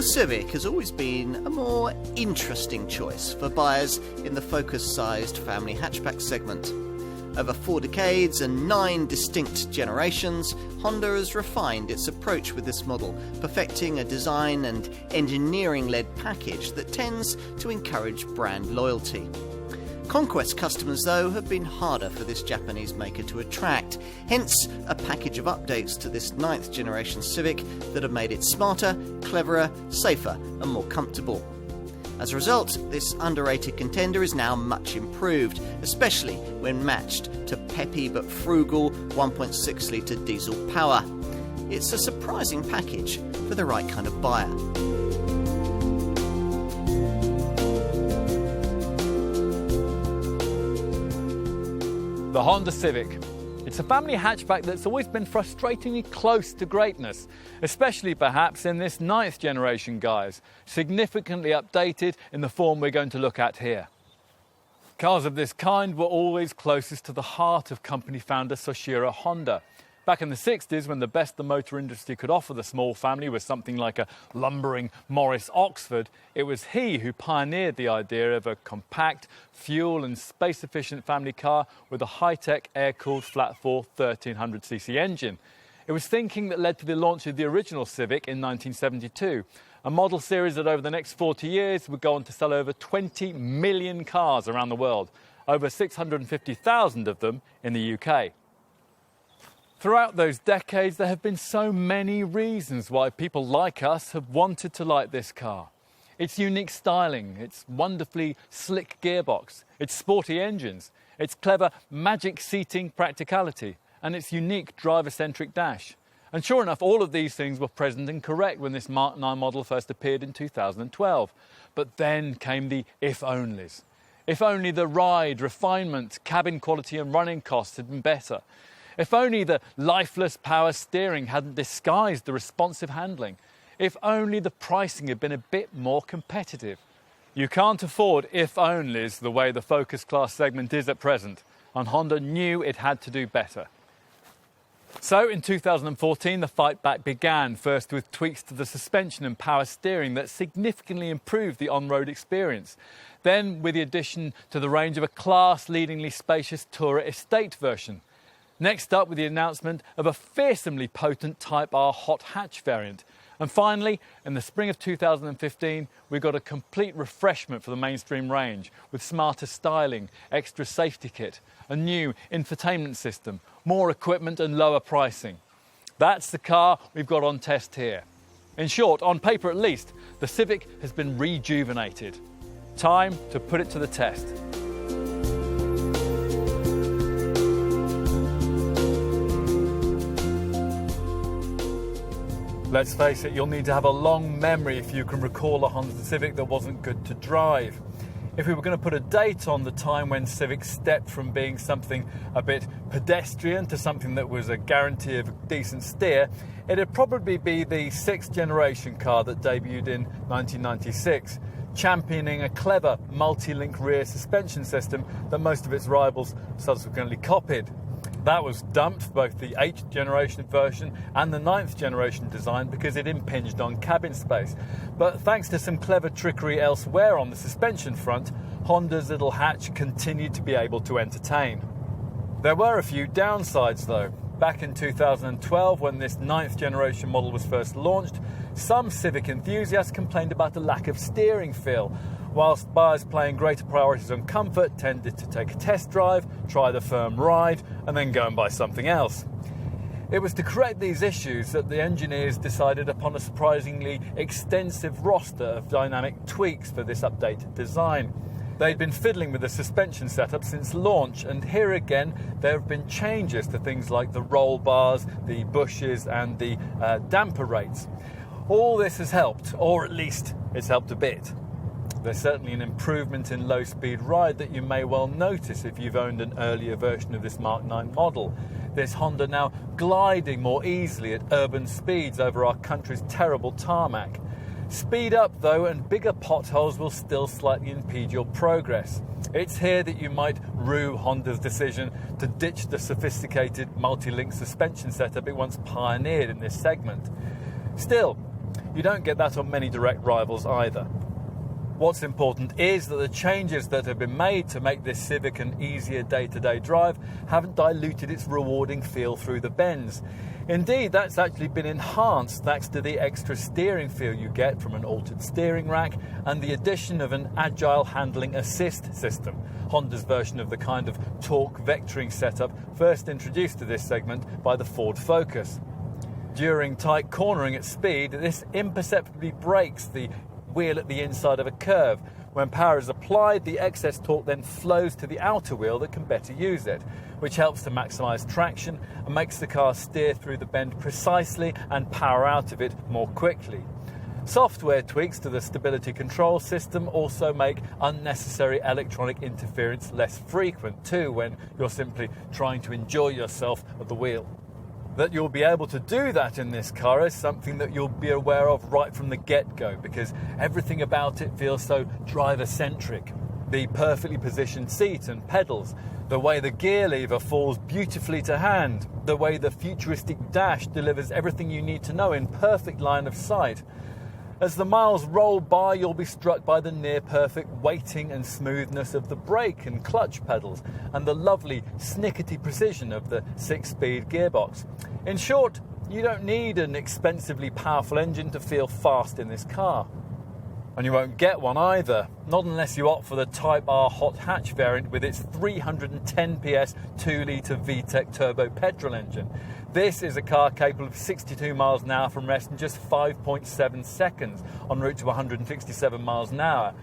Honda Civic has always been a more interesting choice for buyers in the Focus-sized family hatchback segment. Over 4 decades and 9 distinct generations, Honda has refined its approach with this model, perfecting a design and engineering-led package that tends to encourage brand loyalty. Conquest customers, though, have been harder for this Japanese maker to attract, hence a package of updates to this 9th generation Civic that have made it smarter, cleverer, safer and more comfortable. As a result, this underrated contender is now much improved, especially when matched to peppy but frugal 1.6 litre diesel power. It's a surprising package for the right kind of buyer. The Honda Civic. It's a family hatchback that's always been frustratingly close to greatness, especially perhaps in this 9th generation, guys, significantly updated in the form we're going to look at here. Cars of this kind were always closest to the heart of company founder Soichiro Honda. Back in the 60s, when the best the motor industry could offer the small family was something like a lumbering Morris Oxford, it was he who pioneered the idea of a compact, fuel and space-efficient family car with a high-tech air-cooled flat-4 1300cc engine. It was thinking that led to the launch of the original Civic in 1972, a model series that over the next 40 years would go on to sell over 20 million cars around the world, over 650,000 of them in the UK. Throughout those decades, there have been so many reasons why people like us have wanted to like this car. Its unique styling, its wonderfully slick gearbox, its sporty engines, its clever magic seating practicality, and its unique driver-centric dash. And sure enough, all of these things were present and correct when this Mark 9 model first appeared in 2012. But then came the if-onlys. If only the ride, refinement, cabin quality and running costs had been better. If only the lifeless power steering hadn't disguised the responsive handling. If only the pricing had been a bit more competitive. You can't afford if-onlys the way the Focus class segment is at present, and Honda knew it had to do better. So in 2014, the fight back began, first with tweaks to the suspension and power steering that significantly improved the on-road experience. Then with the addition to the range of a class-leadingly spacious Tourer Estate version. Next up with the announcement of a fearsomely potent Type R hot hatch variant. And finally, in the spring of 2015, we got a complete refreshment for the mainstream range with smarter styling, extra safety kit, a new infotainment system, more equipment and lower pricing. That's the car we've got on test here. In short, on paper at least, the Civic has been rejuvenated. Time to put it to the test. Let's face it, you'll need to have a long memory if you can recall a Honda Civic that wasn't good to drive. If we were going to put a date on the time when Civic stepped from being something a bit pedestrian to something that was a guarantee of a decent steer, it'd probably be the 6th generation car that debuted in 1996, championing a clever multi-link rear suspension system that most of its rivals subsequently copied. That was dumped for both the 8th generation version and the 9th generation design because it impinged on cabin space. But thanks to some clever trickery elsewhere on the suspension front, Honda's little hatch continued to be able to entertain. There were a few downsides though. Back in 2012, when this 9th generation model was first launched, some Civic enthusiasts complained about a lack of steering feel, whilst buyers playing greater priorities on comfort tended to take a test drive, try the firm ride, and then go and buy something else. It was to correct these issues that the engineers decided upon a surprisingly extensive roster of dynamic tweaks for this updated design. They'd been fiddling with the suspension setup since launch, and here again there have been changes to things like the roll bars, the bushes and the damper rates. All this has helped, or at least it's helped a bit. There's certainly an improvement in low-speed ride that you may well notice if you've owned an earlier version of this Mark 9 model. This Honda now gliding more easily at urban speeds over our country's terrible tarmac. Speed up though, and bigger potholes will still slightly impede your progress. It's here that you might rue Honda's decision to ditch the sophisticated multi-link suspension setup it once pioneered in this segment. Still, You don't get that on many direct rivals either. What's important is that the changes that have been made to make this Civic an easier day-to-day drive haven't diluted its rewarding feel through the bends. Indeed, that's actually been enhanced thanks to the extra steering feel you get from an altered steering rack and the addition of an agile handling assist system, Honda's version of the kind of torque vectoring setup first introduced to this segment by the Ford Focus. During tight cornering at speed, this imperceptibly brakes the wheel at the inside of a curve. When power is applied, the excess torque then flows to the outer wheel that can better use it, which helps to maximise traction and makes the car steer through the bend precisely and power out of it more quickly. Software tweaks to the stability control system also make unnecessary electronic interference less frequent too when you're simply trying to enjoy yourself at the wheel. That you'll be able to do that in this car is something that you'll be aware of right from the get-go, because everything about it feels so driver-centric. The perfectly positioned seat and pedals, the way the gear lever falls beautifully to hand, the way the futuristic dash delivers everything you need to know in perfect line of sight. As the miles roll by, you'll be struck by the near-perfect weighting and smoothness of the brake and clutch pedals, and the lovely snickety precision of the 6-speed gearbox. In short, you don't need an expensively powerful engine to feel fast in this car. And you won't get one either, not unless you opt for the Type R hot hatch variant with its 310 PS 2-litre VTEC turbo petrol engine. This is a car capable of 62 miles an hour from rest in just 5.7 seconds en route to 167 miles an hour.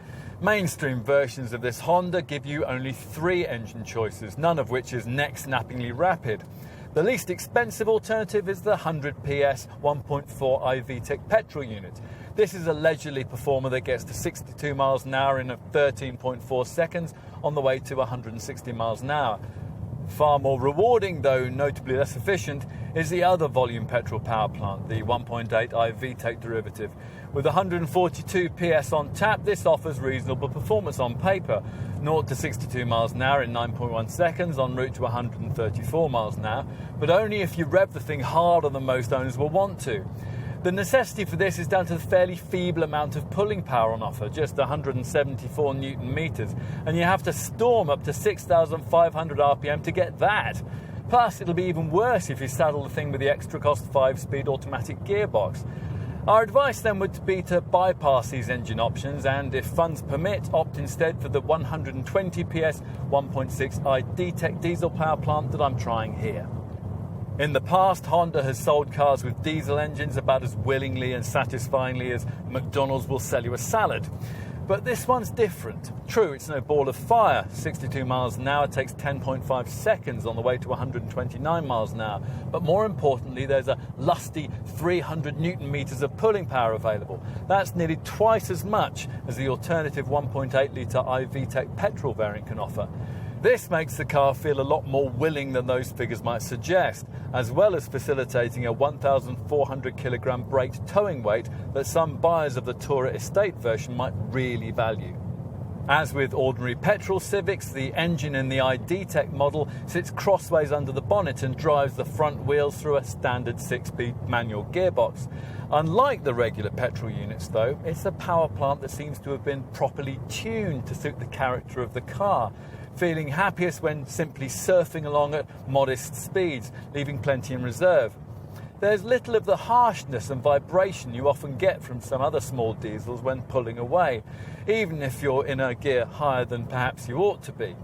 Mainstream versions of this Honda give you only 3 engine choices, none of which is neck-snappingly rapid. The least expensive alternative is the 100 PS 1.4i VTEC petrol unit. This is a leisurely performer that gets to 62 miles an hour in 13.4 seconds on the way to 160 miles an hour. Far more rewarding, though notably less efficient, is the other volume petrol power plant, the 1.8i VTEC derivative. With 142 PS on tap, this offers reasonable performance on paper, 0 to 62 miles an hour in 9.1 seconds en route to 134 miles an hour, but only if you rev the thing harder than most owners will want to. The necessity for this is down to the fairly feeble amount of pulling power on offer, just 174 Newton meters, and you have to storm up to 6,500 RPM to get that. Plus, it'll be even worse if you saddle the thing with the extra cost 5-speed automatic gearbox. Our advice then would be to bypass these engine options and, if funds permit, opt instead for the 120 PS 1.6i DTEC diesel power plant that I'm trying here. In the past, Honda has sold cars with diesel engines about as willingly and satisfyingly as McDonald's will sell you a salad. But this one's different. True, it's no ball of fire. 62 miles an hour takes 10.5 seconds on the way to 129 miles an hour. But more importantly, there's a lusty 300 Newton meters of pulling power available. That's nearly twice as much as the alternative 1.8-litre iVTEC petrol variant can offer. This makes the car feel a lot more willing than those figures might suggest, as well as facilitating a 1,400 kilogram braked towing weight that some buyers of the Tourer Estate version might really value. As with ordinary petrol Civics, the engine in the iDTEC model sits crossways under the bonnet and drives the front wheels through a standard 6-speed manual gearbox. Unlike the regular petrol units, though, it's a power plant that seems to have been properly tuned to suit the character of the car, feeling happiest when simply surfing along at modest speeds, leaving plenty in reserve. There's little of the harshness and vibration you often get from some other small diesels when pulling away, even if you're in a gear higher than perhaps you ought to be.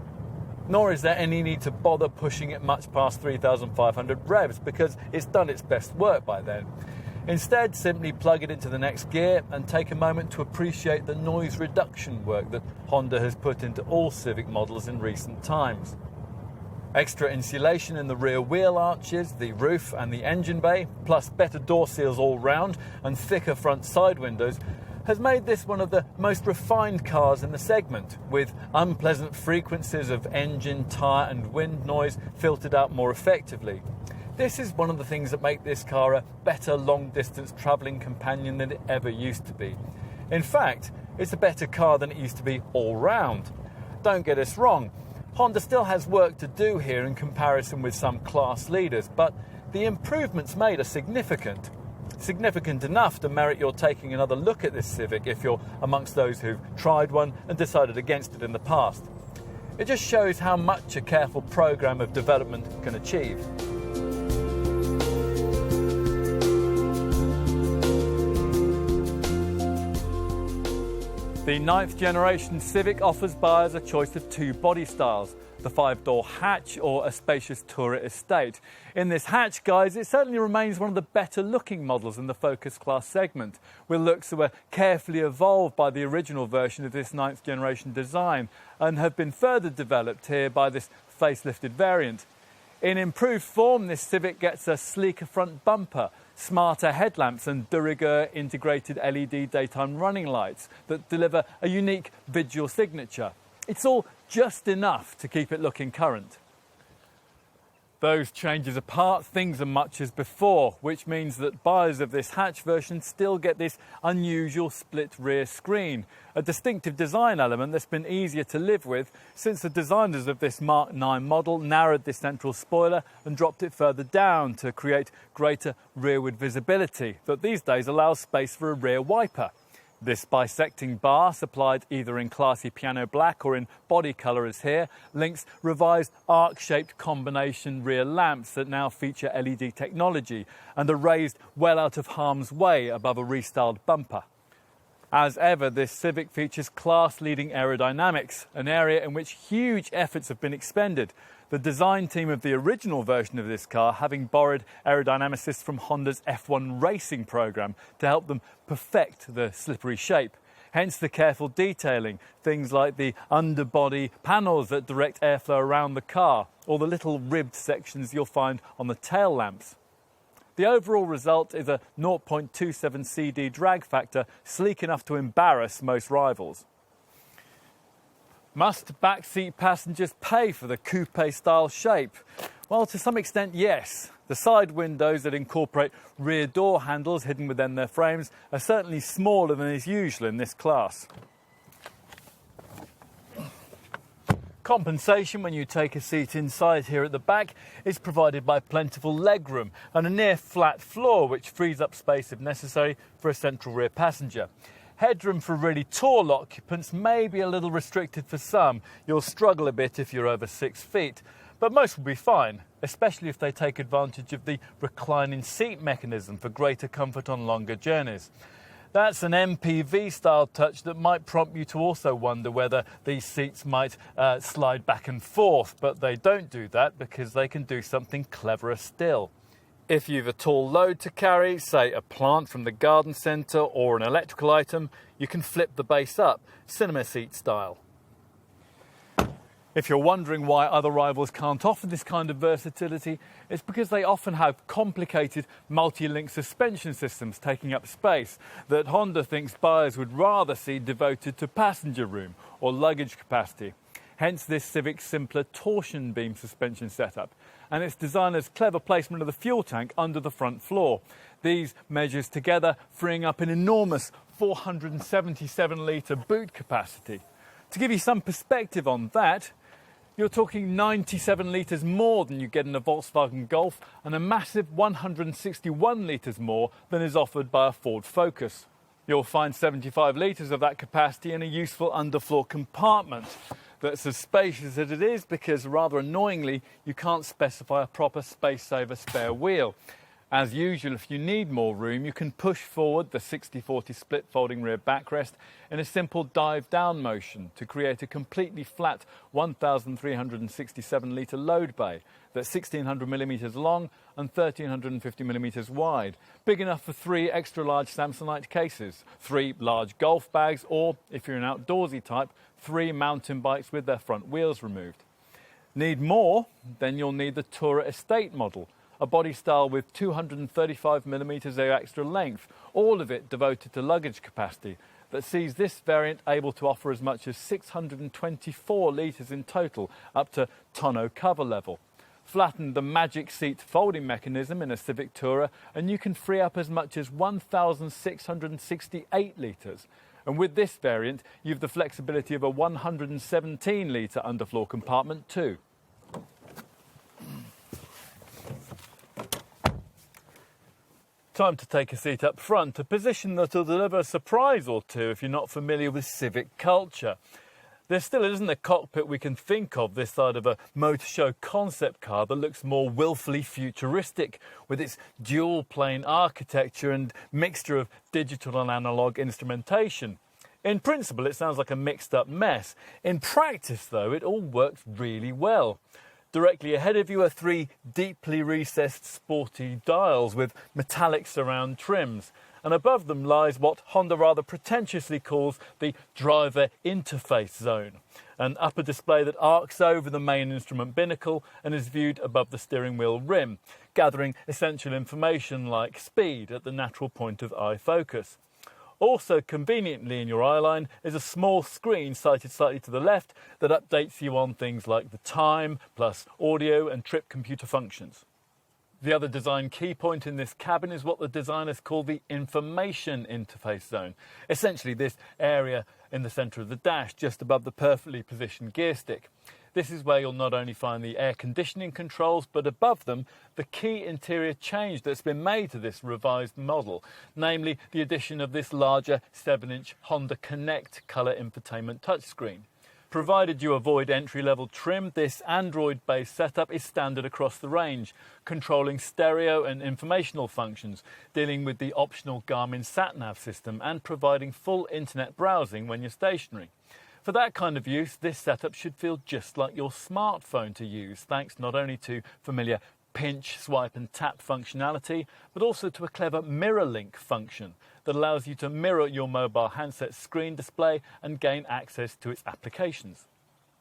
Nor is there any need to bother pushing it much past 3,500 revs, because it's done its best work by then. Instead, simply plug it into the next gear and take a moment to appreciate the noise reduction work that Honda has put into all Civic models in recent times. Extra insulation in the rear wheel arches, the roof and the engine bay, plus better door seals all round and thicker front side windows, has made this one of the most refined cars in the segment, with unpleasant frequencies of engine, tyre and wind noise filtered out more effectively. This is one of the things that make this car a better long-distance travelling companion than it ever used to be. In fact, it's a better car than it used to be all round. Don't get us wrong, Honda still has work to do here in comparison with some class leaders, but the improvements made are significant. Significant enough to merit your taking another look at this Civic if you're amongst those who've tried one and decided against it in the past. It just shows how much a careful program of development can achieve. The 9th generation Civic offers buyers a choice of two body styles, the 5-door hatch or a spacious tourer estate. In this hatch, guys, it certainly remains one of the better looking models in the Focus class segment, with looks that were carefully evolved by the original version of this 9th generation design and have been further developed here by this facelifted variant. In improved form, this Civic gets a sleeker front bumper, smarter headlamps and de rigueur integrated LED daytime running lights that deliver a unique visual signature. It's all just enough to keep it looking current. Those changes apart, things are much as before, which means that buyers of this hatch version still get this unusual split rear screen, a distinctive design element that's been easier to live with since the designers of this Mark 9 model narrowed this central spoiler and dropped it further down to create greater rearward visibility that these days allows space for a rear wiper. This bisecting bar, supplied either in classy piano black or in body colour as here, links revised arc-shaped combination rear lamps that now feature LED technology and are raised well out of harm's way above a restyled bumper. As ever, this Civic features class-leading aerodynamics, an area in which huge efforts have been expended. The design team of the original version of this car having borrowed aerodynamicists from Honda's F1 racing program to help them perfect the slippery shape. Hence the careful detailing, things like the underbody panels that direct airflow around the car, or the little ribbed sections you'll find on the tail lamps. The overall result is a 0.27 CD drag factor, sleek enough to embarrass most rivals. Must backseat passengers pay for the coupe-style shape? Well, to some extent, yes. The side windows that incorporate rear door handles hidden within their frames are certainly smaller than is usual in this class. Compensation when you take a seat inside here at the back is provided by plentiful legroom and a near flat floor which frees up space if necessary for a central rear passenger. Headroom for really tall occupants may be a little restricted for some. You'll struggle a bit if you're over 6 feet, but most will be fine, especially if they take advantage of the reclining seat mechanism for greater comfort on longer journeys. That's an MPV-style touch that might prompt you to also wonder whether these seats might slide back and forth, but they don't do that because they can do something cleverer still. If you've a tall load to carry, say a plant from the garden centre or an electrical item, you can flip the base up, cinema seat style. If you're wondering why other rivals can't offer this kind of versatility, it's because they often have complicated multi-link suspension systems taking up space that Honda thinks buyers would rather see devoted to passenger room or luggage capacity. Hence this Civic's simpler torsion beam suspension setup and its designer's clever placement of the fuel tank under the front floor. These measures together freeing up an enormous 477-litre boot capacity. To give you some perspective on that, you're talking 97 litres more than you get in a Volkswagen Golf and a massive 161 litres more than is offered by a Ford Focus. You'll find 75 litres of that capacity in a useful underfloor compartment that's as spacious as it is because, rather annoyingly, you can't specify a proper space-saver spare wheel. As usual, if you need more room, you can push forward the 60-40 split folding rear backrest in a simple dive-down motion to create a completely flat 1,367-litre load bay that's 1,600mm long and 1,350mm wide, big enough for 3 extra-large Samsonite cases, 3 large golf bags, or, if you're an outdoorsy type, 3 mountain bikes with their front wheels removed. Need more? Then you'll need the Tourer Estate model, a body style with 235mm of extra length, all of it devoted to luggage capacity, that sees this variant able to offer as much as 624 litres in total, up to tonneau cover level. Flatten the magic seat folding mechanism in a Civic Tourer and you can free up as much as 1,668 litres. And with this variant, you've the flexibility of a 117-litre underfloor compartment too. Time to take a seat up front, a position that will deliver a surprise or two if you're not familiar with Civic culture. There still isn't a cockpit we can think of this side of a motor show concept car that looks more willfully futuristic, with its dual-plane architecture and mixture of digital and analogue instrumentation. In principle, it sounds like a mixed-up mess. In practice, though, it all works really well. Directly ahead of you are three deeply recessed sporty dials with metallic surround trims, and above them lies what Honda rather pretentiously calls the driver interface zone, an upper display that arcs over the main instrument binnacle and is viewed above the steering wheel rim, gathering essential information like speed at the natural point of eye focus. Also conveniently in your eye line is a small screen sited slightly to the left that updates you on things like the time, plus audio and trip computer functions. The other design key point in this cabin is what the designers call the information interface zone. Essentially this area in the centre of the dash, just above the perfectly positioned gear stick. This is where you'll not only find the air conditioning controls, but above them, the key interior change that's been made to this revised model, namely the addition of this larger 7-inch Honda Connect colour infotainment touchscreen. Provided you avoid entry-level trim, this Android-based setup is standard across the range, controlling stereo and informational functions, dealing with the optional Garmin sat-nav system and providing full internet browsing when you're stationary. For that kind of use, this setup should feel just like your smartphone to use, thanks not only to familiar pinch, swipe and tap functionality, but also to a clever mirror link function that allows you to mirror your mobile handset screen display and gain access to its applications.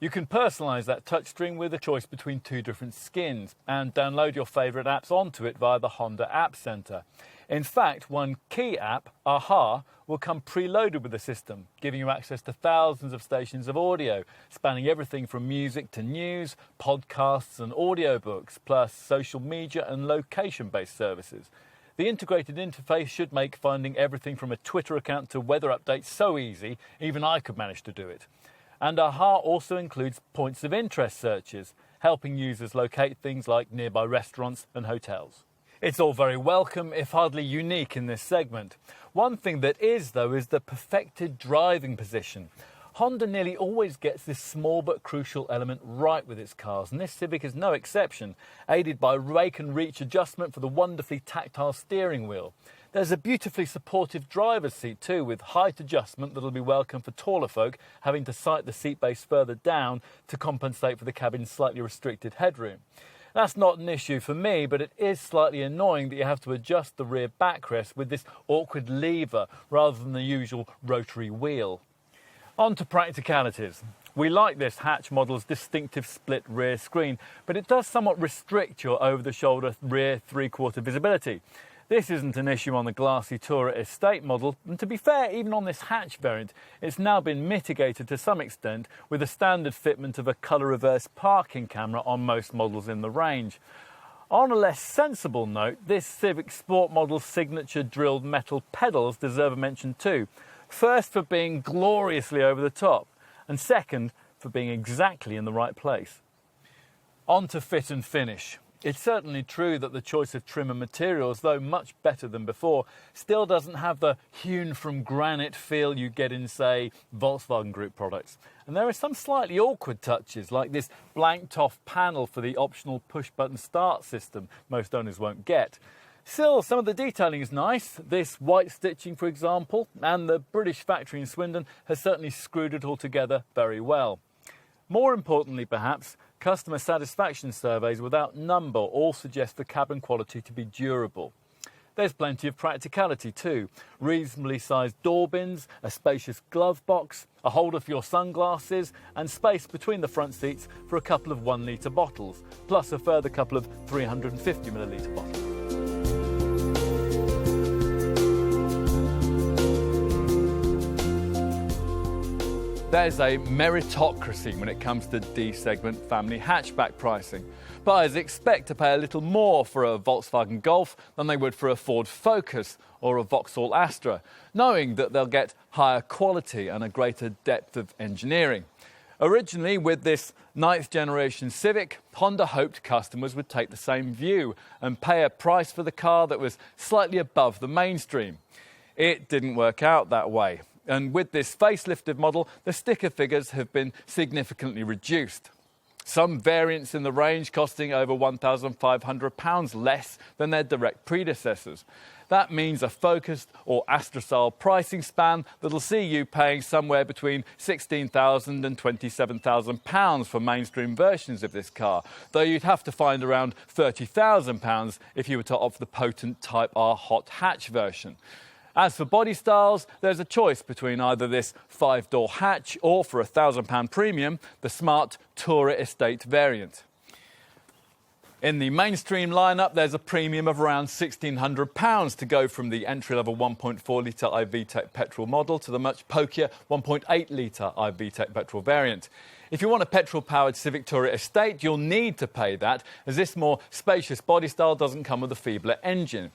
You can personalise that touchscreen with a choice between two different skins and download your favourite apps onto it via the Honda App Centre. In fact, one key app, Aha, will come preloaded with the system, giving you access to thousands of stations of audio, spanning everything from music to news, podcasts and audiobooks, plus social media and location-based services. The integrated interface should make finding everything from a Twitter account to weather updates so easy, even I could manage to do it. And Aha also includes points of interest searches, helping users locate things like nearby restaurants and hotels. It's all very welcome, if hardly unique in this segment. One thing that is, though, is the perfected driving position. Honda nearly always gets this small but crucial element right with its cars, and this Civic is no exception, aided by rake and reach adjustment for the wonderfully tactile steering wheel. There's a beautifully supportive driver's seat too, with height adjustment that'll be welcome for taller folk having to sight the seat base further down to compensate for the cabin's slightly restricted headroom. That's not an issue for me, but it is slightly annoying that you have to adjust the rear backrest with this awkward lever rather than the usual rotary wheel. On to practicalities. We like this hatch model's distinctive split rear screen, but it does somewhat restrict your over-the-shoulder rear three-quarter visibility. This isn't an issue on the glassy Tourer Estate model, and to be fair, even on this hatch variant, it's now been mitigated to some extent with a standard fitment of a colour reverse parking camera on most models in the range. On a less sensible note, this Civic Sport model's signature drilled metal pedals deserve a mention too. First, for being gloriously over the top, and second, for being exactly in the right place. On to fit and finish. It's certainly true that the choice of trim and materials, though much better than before, still doesn't have the hewn from granite feel you get in, say, Volkswagen Group products. And there are some slightly awkward touches, like this blanked-off panel for the optional push-button start system most owners won't get. Still, some of the detailing is nice. This white stitching, for example, and the British factory in Swindon has certainly screwed it all together very well. More importantly, perhaps, customer satisfaction surveys without number all suggest the cabin quality to be durable. There's plenty of practicality too. Reasonably sized door bins, a spacious glove box, a holder for your sunglasses, and space between the front seats for a couple of 1 litre bottles, plus a further couple of 350ml bottles. There's a meritocracy when it comes to D-segment family hatchback pricing. Buyers expect to pay a little more for a Volkswagen Golf than they would for a Ford Focus or a Vauxhall Astra, knowing that they'll get higher quality and a greater depth of engineering. Originally, with this 9th generation Civic, Honda hoped customers would take the same view and pay a price for the car that was slightly above the mainstream. It didn't work out that way. And with this facelifted model, the sticker figures have been significantly reduced. Some variants in the range costing over £1,500 less than their direct predecessors. That means a focused or Astra-style pricing span that'll see you paying somewhere between £16,000 and £27,000 for mainstream versions of this car, though you'd have to find around £30,000 if you were to opt for the potent Type R hot hatch version. As for body styles, there's a choice between either this 5-door hatch or, for a £1,000 premium, the smart Tourer Estate variant. In the mainstream lineup, there's a premium of around £1,600 to go from the entry-level 1.4-litre iVTEC petrol model to the much pokier 1.8-litre iVTEC petrol variant. If you want a petrol-powered Civic Tourer Estate, you'll need to pay that, as this more spacious body style doesn't come with a feebler engine.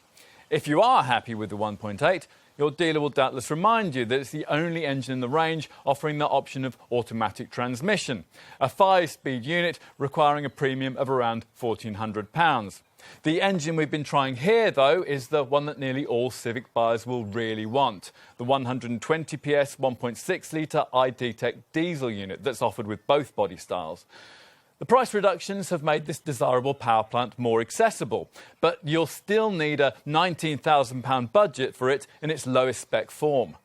If you are happy with the 1.8, your dealer will doubtless remind you that it's the only engine in the range offering the option of automatic transmission, a 5-speed unit requiring a premium of around £1,400. The engine we've been trying here, though, is the one that nearly all Civic buyers will really want, the 120 PS 1.6-litre iDTEC diesel unit that's offered with both body styles. The price reductions have made this desirable power plant more accessible, but you'll still need a £19,000 budget for it in its lowest spec form.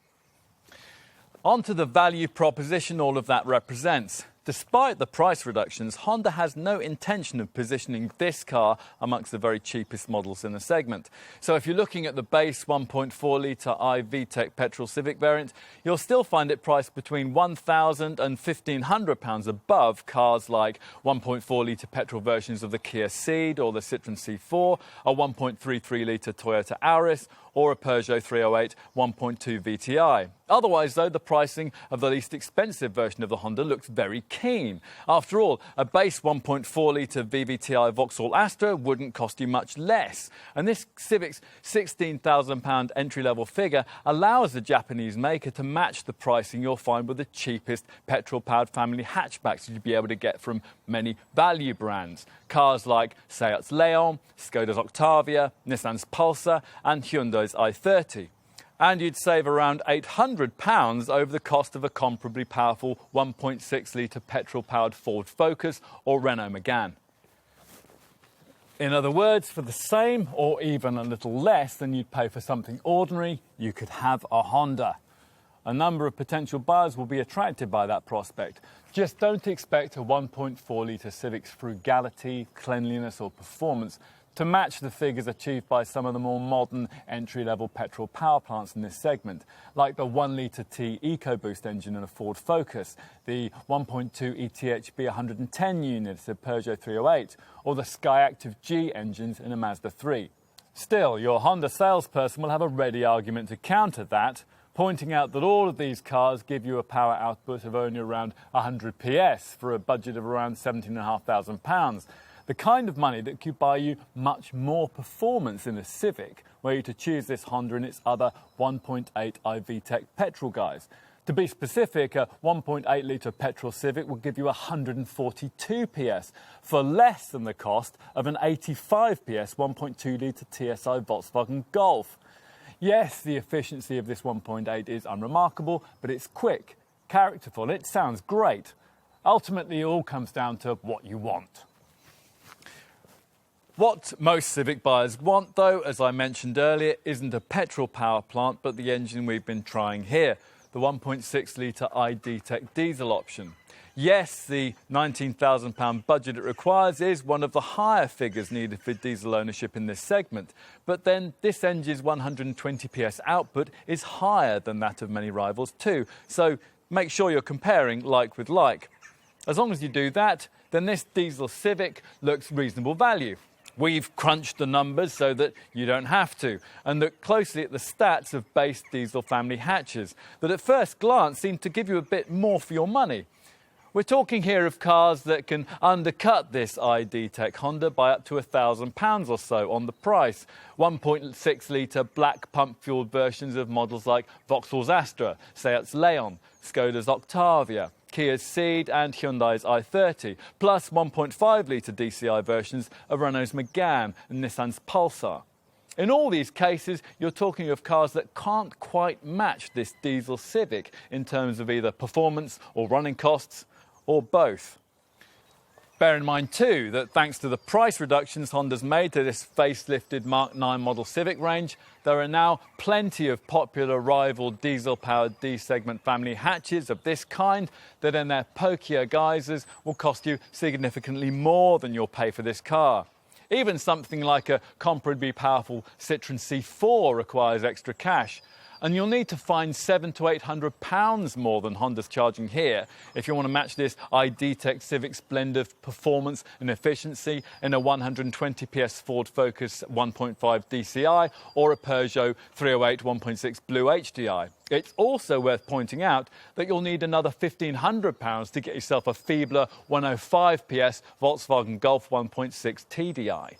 On to the value proposition all of that represents. Despite the price reductions, Honda has no intention of positioning this car amongst the very cheapest models in the segment. So if you're looking at the base 1.4-litre iVTEC petrol Civic variant, you'll still find it priced between £1,000 and £1,500 above cars like 1.4-litre petrol versions of the Kia Ceed or the Citroën C4, a 1.33-litre Toyota Auris, or a Peugeot 308 1.2 VTI. Otherwise, though, the pricing of the least expensive version of the Honda looks very keen. After all, a base 1.4-litre VVTi Vauxhall Astra wouldn't cost you much less. And this Civic's £16,000 entry-level figure allows the Japanese maker to match the pricing you'll find with the cheapest petrol-powered family hatchbacks you'd be able to get from many value brands. Cars like Seat's Leon, Skoda's Octavia, Nissan's Pulsar and Hyundai's i30. And you'd save around £800 over the cost of a comparably powerful 1.6-litre petrol-powered Ford Focus or Renault Megane. In other words, for the same or even a little less than you'd pay for something ordinary, you could have a Honda. A number of potential buyers will be attracted by that prospect. Just don't expect a 1.4-litre Civic's frugality, cleanliness or performance to match the figures achieved by some of the more modern entry-level petrol power plants in this segment, like the 1-litre T EcoBoost engine in a Ford Focus, the 1.2 ETHB 110 units of Peugeot 308, or the Skyactiv G engines in a Mazda 3. Still, your Honda salesperson will have a ready argument to counter that, pointing out that all of these cars give you a power output of only around 100 PS for a budget of around £17,500. The kind of money that could buy you much more performance in a Civic, were you to choose this Honda and its other 1.8 iVTEC petrol guys. To be specific, a 1.8-litre petrol Civic will give you 142 PS for less than the cost of an 85 PS 1.2-litre TSI Volkswagen Golf. Yes, the efficiency of this 1.8 is unremarkable, but it's quick, characterful, it sounds great. Ultimately, it all comes down to what you want. What most Civic buyers want, though, as I mentioned earlier, isn't a petrol power plant, but the engine we've been trying here, the 1.6-litre iDTEC diesel option. Yes, the £19,000 budget it requires is one of the higher figures needed for diesel ownership in this segment. But then this engine's 120 PS output is higher than that of many rivals too. So make sure you're comparing like with like. As long as you do that, then this diesel Civic looks reasonable value. We've crunched the numbers so that you don't have to, and look closely at the stats of base diesel family hatches that at first glance seem to give you a bit more for your money. We're talking here of cars that can undercut this iDTEC Honda by up to £1,000 or so on the price. 1.6-litre black pump-fueled versions of models like Vauxhall's Astra, Seat's Leon, Skoda's Octavia, Kia's Ceed and Hyundai's i30, plus 1.5-litre DCI versions of Renault's Megane and Nissan's Pulsar. In all these cases, you're talking of cars that can't quite match this diesel Civic in terms of either performance or running costs, or both. Bear in mind too that thanks to the price reductions Honda's made to this facelifted Mark 9 model Civic range, there are now plenty of popular rival diesel-powered D-segment family hatches of this kind that in their pokier guises will cost you significantly more than you'll pay for this car. Even something like a comparably powerful Citroën C4 requires extra cash, and you'll need to find £700 to £800 more than Honda's charging here if you want to match this ID.Tech Civic's blend of performance and efficiency in a 120 PS Ford Focus 1.5 DCI or a Peugeot 308 1.6 Blue HDI. It's also worth pointing out that you'll need another £1,500 to get yourself a feebler 105 PS Volkswagen Golf 1.6 TDI.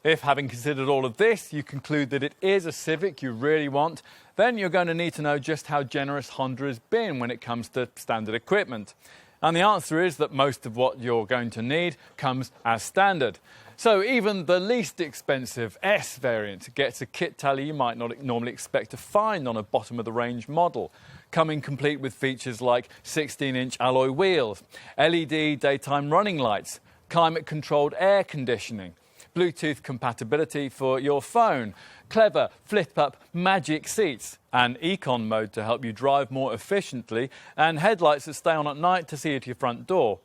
If, having considered all of this, you conclude that it is a Civic you really want, then you're going to need to know just how generous Honda has been when it comes to standard equipment. And the answer is that most of what you're going to need comes as standard. So even the least expensive S variant gets a kit tally you might not normally expect to find on a bottom-of-the-range model, coming complete with features like 16-inch alloy wheels, LED daytime running lights, climate-controlled air conditioning, Bluetooth compatibility for your phone, clever flip-up magic seats, an econ mode to help you drive more efficiently, and headlights that stay on at night to see at your front door.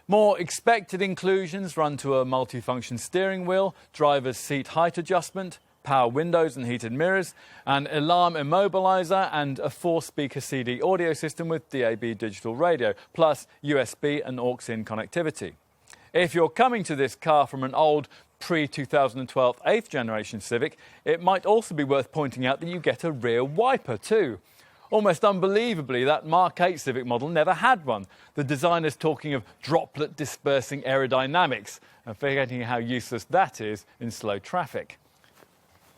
More expected inclusions run to a multifunction steering wheel, driver's seat height adjustment, power windows and heated mirrors, an alarm immobiliser and a 4-speaker CD audio system with DAB digital radio, plus USB and aux-in connectivity. If you're coming to this car from an old pre-2012 8th generation Civic, it might also be worth pointing out that you get a rear wiper too. Almost unbelievably, that Mark 8 Civic model never had one, the designers talking of droplet dispersing aerodynamics and forgetting how useless that is in slow traffic.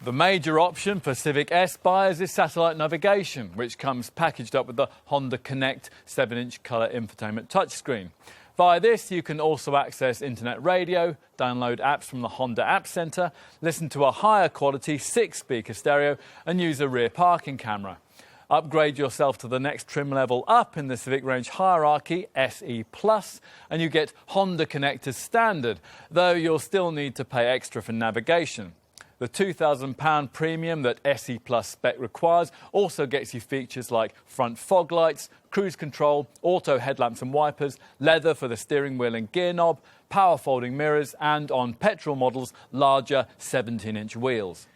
The major option for Civic S buyers is satellite navigation, which comes packaged up with the Honda Connect 7-inch colour infotainment touchscreen. Via this, you can also access internet radio, download apps from the Honda App Centre, listen to a higher quality 6-speaker stereo and use a rear parking camera. Upgrade yourself to the next trim level up in the Civic range hierarchy, SE+, and you get Honda Connect as standard, though you'll still need to pay extra for navigation. The £2,000 premium that SE Plus spec requires also gets you features like front fog lights, cruise control, auto headlamps and wipers, leather for the steering wheel and gear knob, power folding mirrors, and on petrol models, larger 17-inch wheels.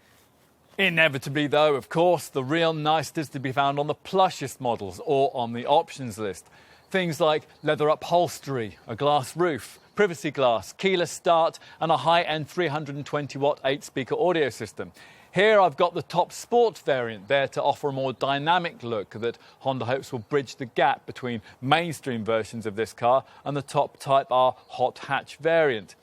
Inevitably, though, of course, the real niceties to be found on the plushest models or on the options list. Things like leather upholstery, a glass roof, privacy glass, keyless start, and a high-end 320-watt 8-speaker audio system. Here I've got the top sport variant there to offer a more dynamic look that Honda hopes will bridge the gap between mainstream versions of this car and the top Type R hot hatch variant.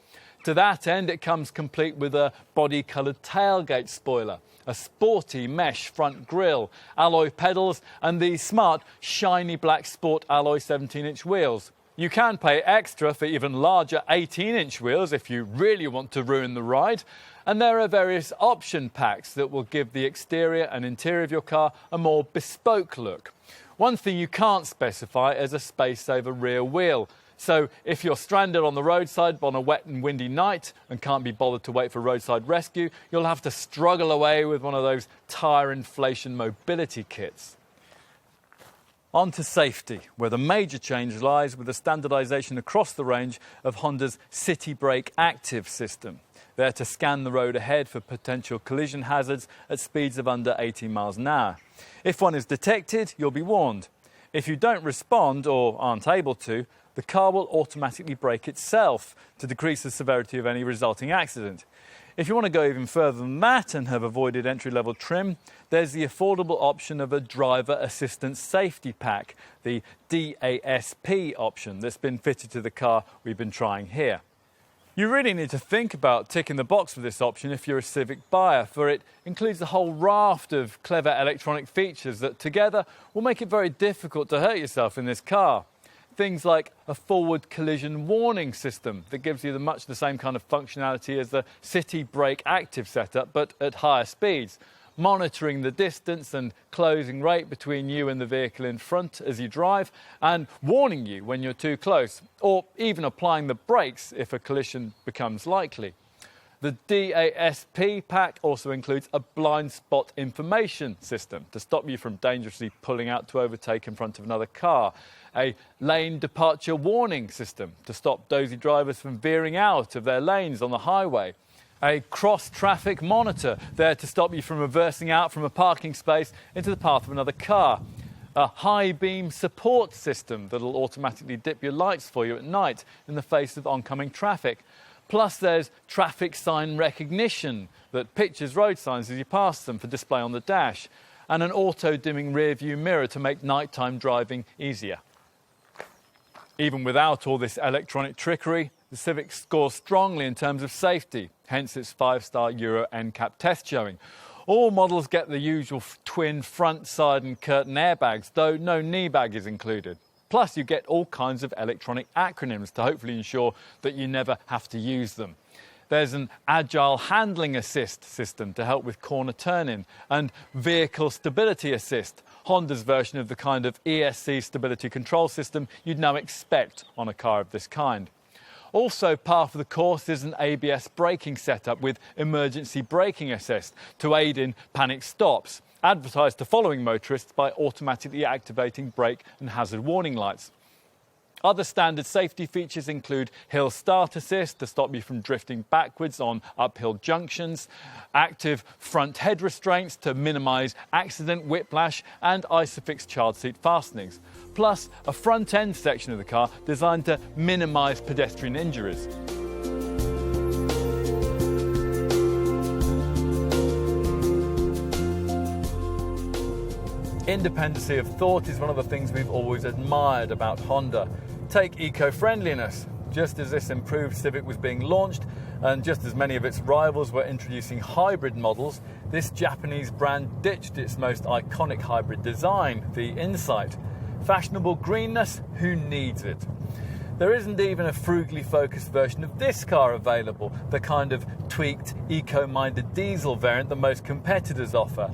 To that end, it comes complete with a body-coloured tailgate spoiler, a sporty mesh front grille, alloy pedals, and the smart, shiny black sport alloy 17-inch wheels. You can pay extra for even larger 18-inch wheels if you really want to ruin the ride. And there are various option packs that will give the exterior and interior of your car a more bespoke look. One thing you can't specify is a space-saver rear wheel. So if you're stranded on the roadside on a wet and windy night and can't be bothered to wait for roadside rescue, you'll have to struggle away with one of those tyre inflation mobility kits. On to safety, where the major change lies with the standardisation across the range of Honda's City Brake Active system, there to scan the road ahead for potential collision hazards at speeds of under 80 miles an hour. If one is detected, you'll be warned. If you don't respond or aren't able to, the car will automatically brake itself to decrease the severity of any resulting accident. If you want to go even further than that and have avoided entry-level trim, there's the affordable option of a driver assistance safety pack, the DASP option that's been fitted to the car we've been trying here. You really need to think about ticking the box for this option if you're a Civic buyer, for it includes a whole raft of clever electronic features that together will make it very difficult to hurt yourself in this car. Things like a forward collision warning system that gives you much the same kind of functionality as the City Brake active setup, but at higher speeds, monitoring the distance and closing rate between you and the vehicle in front as you drive, and warning you when you're too close, or even applying the brakes if a collision becomes likely. The DASP pack also includes a blind spot information system to stop you from dangerously pulling out to overtake in front of another car, a lane departure warning system to stop dozy drivers from veering out of their lanes on the highway, a cross-traffic monitor there to stop you from reversing out from a parking space into the path of another car, a high-beam support system that will automatically dip your lights for you at night in the face of oncoming traffic. Plus there's traffic sign recognition that pictures road signs as you pass them for display on the dash, and an auto-dimming rear-view mirror to make nighttime driving easier. Even without all this electronic trickery, the Civic scores strongly in terms of safety, hence its 5-star Euro NCAP test showing. All models get the usual twin front, side and curtain airbags, though no knee bag is included. Plus you get all kinds of electronic acronyms to hopefully ensure that you never have to use them. There's an agile handling assist system to help with corner turning, and vehicle stability assist, Honda's version of the kind of ESC stability control system you'd now expect on a car of this kind. Also par for the course is an ABS braking setup with emergency braking assist to aid in panic stops, advertised to following motorists by automatically activating brake and hazard warning lights. Other standard safety features include hill start assist to stop you from drifting backwards on uphill junctions, active front head restraints to minimise accident whiplash, and Isofix child seat fastenings, plus a front end section of the car designed to minimise pedestrian injuries. Independency of thought is one of the things we've always admired about Honda. Take eco-friendliness. Just as this improved Civic was being launched, and just as many of its rivals were introducing hybrid models, this Japanese brand ditched its most iconic hybrid design, the Insight. Fashionable greenness, who needs it? There isn't even a frugally focused version of this car available, the kind of tweaked, eco-minded diesel variant that most competitors offer.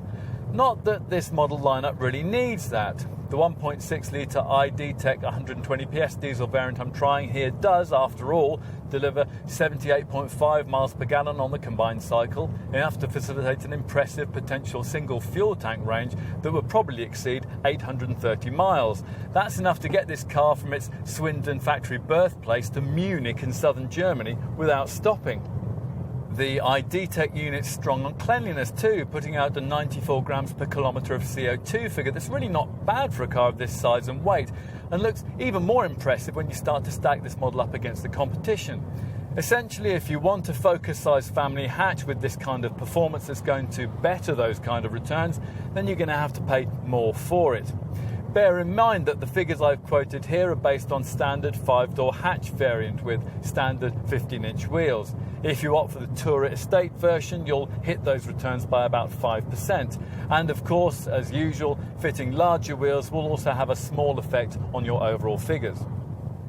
Not that this model lineup really needs that. The 1.6-litre iD-Tech 120 PS diesel variant I'm trying here does, after all, deliver 78.5 miles per gallon on the combined cycle, enough to facilitate an impressive potential single fuel tank range that would probably exceed 830 miles. That's enough to get this car from its Swindon factory birthplace to Munich in southern Germany without stopping. The iD-Tech unit's strong on cleanliness too, putting out a 94 grams per kilometre of CO2 figure that's really not bad for a car of this size and weight, and looks even more impressive when you start to stack this model up against the competition. Essentially, if you want a Focus-sized family hatch with this kind of performance that's going to better those kind of returns, then you're going to have to pay more for it. Bear in mind that the figures I've quoted here are based on standard 5-door hatch variant with standard 15-inch wheels. If you opt for the Tourer Estate version, you'll hit those returns by about 5%. And of course, as usual, fitting larger wheels will also have a small effect on your overall figures.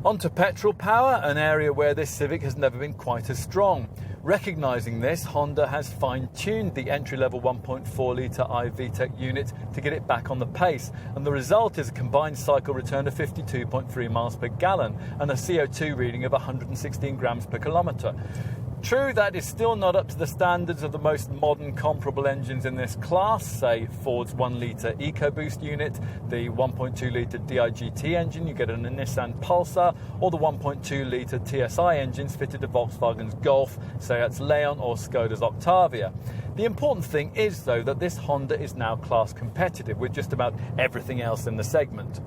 On to petrol power, an area where this Civic has never been quite as strong. Recognising this, Honda has fine-tuned the entry-level 1.4-litre iVTEC unit to get it back on the pace, and the result is a combined cycle return of 52.3 miles per gallon and a CO2 reading of 116 grams per kilometre. True, that is still not up to the standards of the most modern comparable engines in this class, say Ford's 1-litre EcoBoost unit, the 1.2-litre DiGT engine you get in a Nissan Pulsar, or the 1.2-litre TSI engines fitted to Volkswagen's Golf, Seat's Leon or Skoda's Octavia. The important thing is, though, that this Honda is now class competitive with just about everything else in the segment.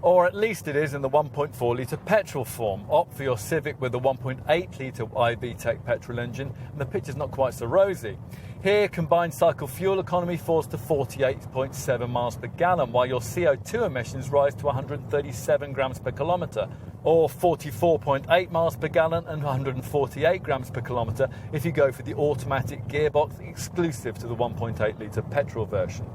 Or at least it is in the 1.4-litre petrol form. Opt for your Civic with the 1.8-litre iVTEC petrol engine, and the picture's not quite so rosy. Here, combined cycle fuel economy falls to 48.7 miles per gallon, while your CO2 emissions rise to 137 grams per kilometre. or 44.8 miles per gallon and 148 grams per kilometre if you go for the automatic gearbox exclusive to the 1.8 litre petrol version.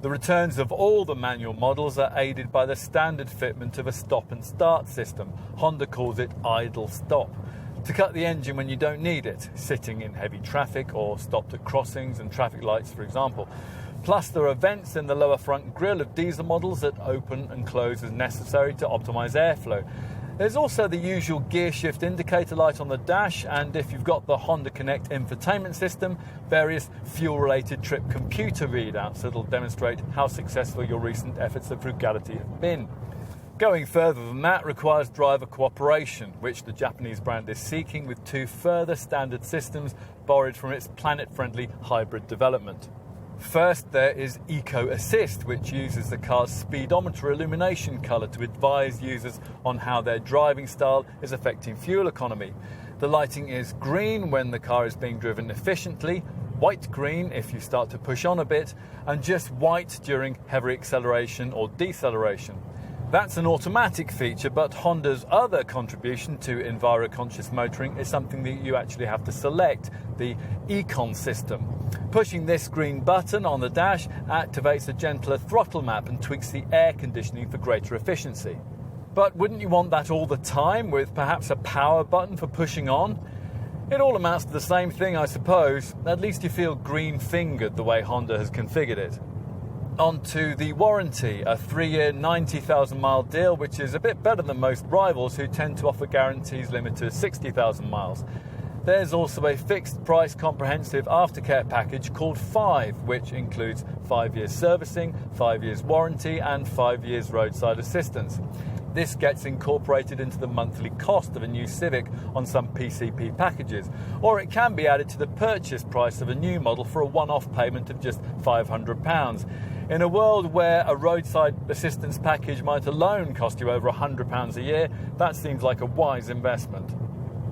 The returns of all the manual models are aided by the standard fitment of a stop and start system. Honda calls it idle stop, to cut the engine when you don't need it, sitting in heavy traffic or stopped at crossings and traffic lights, for example. Plus, there are vents in the lower front grille of diesel models that open and close as necessary to optimise airflow. There's also the usual gear shift indicator light on the dash, and if you've got the Honda Connect infotainment system, various fuel-related trip computer readouts that'll demonstrate how successful your recent efforts of frugality have been. Going further than that requires driver cooperation, which the Japanese brand is seeking with 2 further standard systems borrowed from its planet-friendly hybrid development. First, there is Eco Assist, which uses the car's speedometer illumination colour to advise users on how their driving style is affecting fuel economy. The lighting is green when the car is being driven efficiently, white-green if you start to push on a bit, and just white during heavy acceleration or deceleration. That's an automatic feature, but Honda's other contribution to enviro-conscious motoring is something that you actually have to select, the Econ system. Pushing this green button on the dash activates a gentler throttle map and tweaks the air conditioning for greater efficiency. But wouldn't you want that all the time, with perhaps a power button for pushing on? It all amounts to the same thing, I suppose. At least you feel green-fingered the way Honda has configured it. On to the warranty, a 3-year 90,000 mile deal, which is a bit better than most rivals who tend to offer guarantees limited to 60,000 miles. There's also a fixed price comprehensive aftercare package called 5, which includes 5 years servicing, 5 years warranty and 5 years roadside assistance. This gets incorporated into the monthly cost of a new Civic on some PCP packages, or it can be added to the purchase price of a new model for a one-off payment of just £500. In a world where a roadside assistance package might alone cost you over £100 a year, that seems like a wise investment.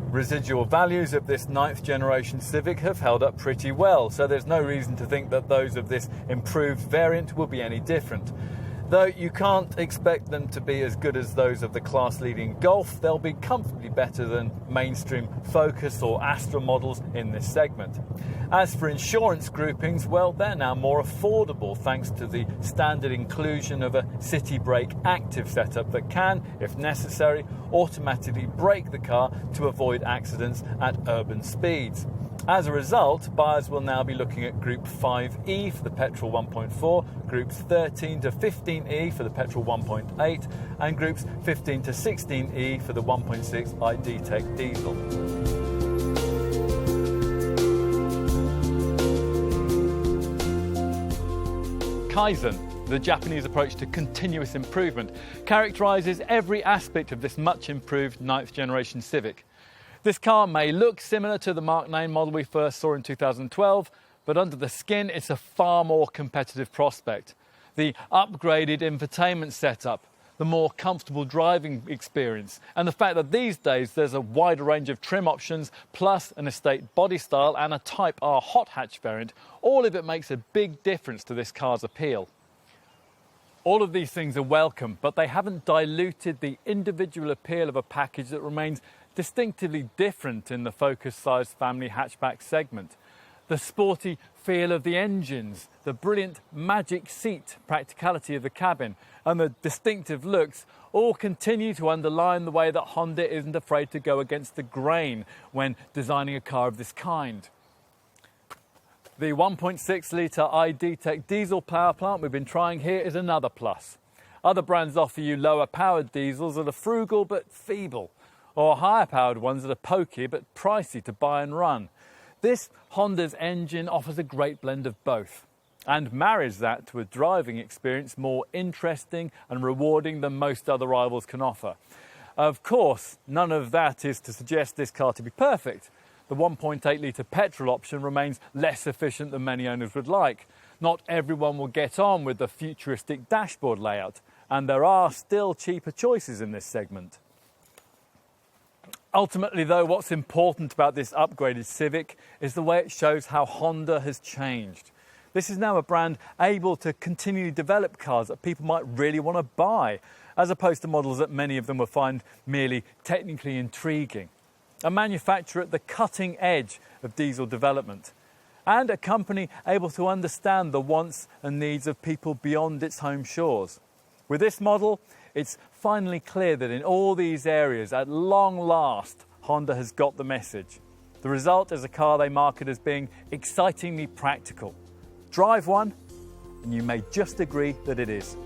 Residual values of this 9th generation Civic have held up pretty well, so there's no reason to think that those of this improved variant will be any different. Though you can't expect them to be as good as those of the class-leading Golf, they'll be comfortably better than mainstream Focus or Astra models in this segment. As for insurance groupings, well, they're now more affordable thanks to the standard inclusion of a City Brake active setup that can, if necessary, automatically brake the car to avoid accidents at urban speeds. As a result, buyers will now be looking at Group 5E for the petrol 1.4, Groups 13 to 15E for the petrol 1.8, and Groups 15 to 16E for the 1.6 ID-Tech diesel. Kaizen, the Japanese approach to continuous improvement, characterises every aspect of this much improved 9th generation Civic. This car may look similar to the Mark 9 model we first saw in 2012, but under the skin it's a far more competitive prospect. The upgraded infotainment setup, the more comfortable driving experience, and the fact that these days there's a wider range of trim options, plus an estate body style and a Type R hot hatch variant, all of it makes a big difference to this car's appeal. All of these things are welcome, but they haven't diluted the individual appeal of a package that remains distinctively different in the Focus-sized family hatchback segment. The sporty feel of the engines, the brilliant magic seat practicality of the cabin, and the distinctive looks all continue to underline the way that Honda isn't afraid to go against the grain when designing a car of this kind. The 1.6 litre ID-Tech diesel power plant we've been trying here is another plus. Other brands offer you lower powered diesels that are frugal but feeble, or higher powered ones that are pokey but pricey to buy and run. This Honda's engine offers a great blend of both and marries that to a driving experience more interesting and rewarding than most other rivals can offer. Of course, none of that is to suggest this car to be perfect. The 1.8 litre petrol option remains less efficient than many owners would like. Not everyone will get on with the futuristic dashboard layout, and there are still cheaper choices in this segment. Ultimately, though, what's important about this upgraded Civic is the way it shows how Honda has changed. This is now a brand able to continually develop cars that people might really want to buy, as opposed to models that many of them will find merely technically intriguing. A manufacturer at the cutting edge of diesel development, and a company able to understand the wants and needs of people beyond its home shores. With this model, it's finally clear that in all these areas, at long last, Honda has got the message. The result is a car they market as being excitingly practical. Drive one, and you may just agree that it is.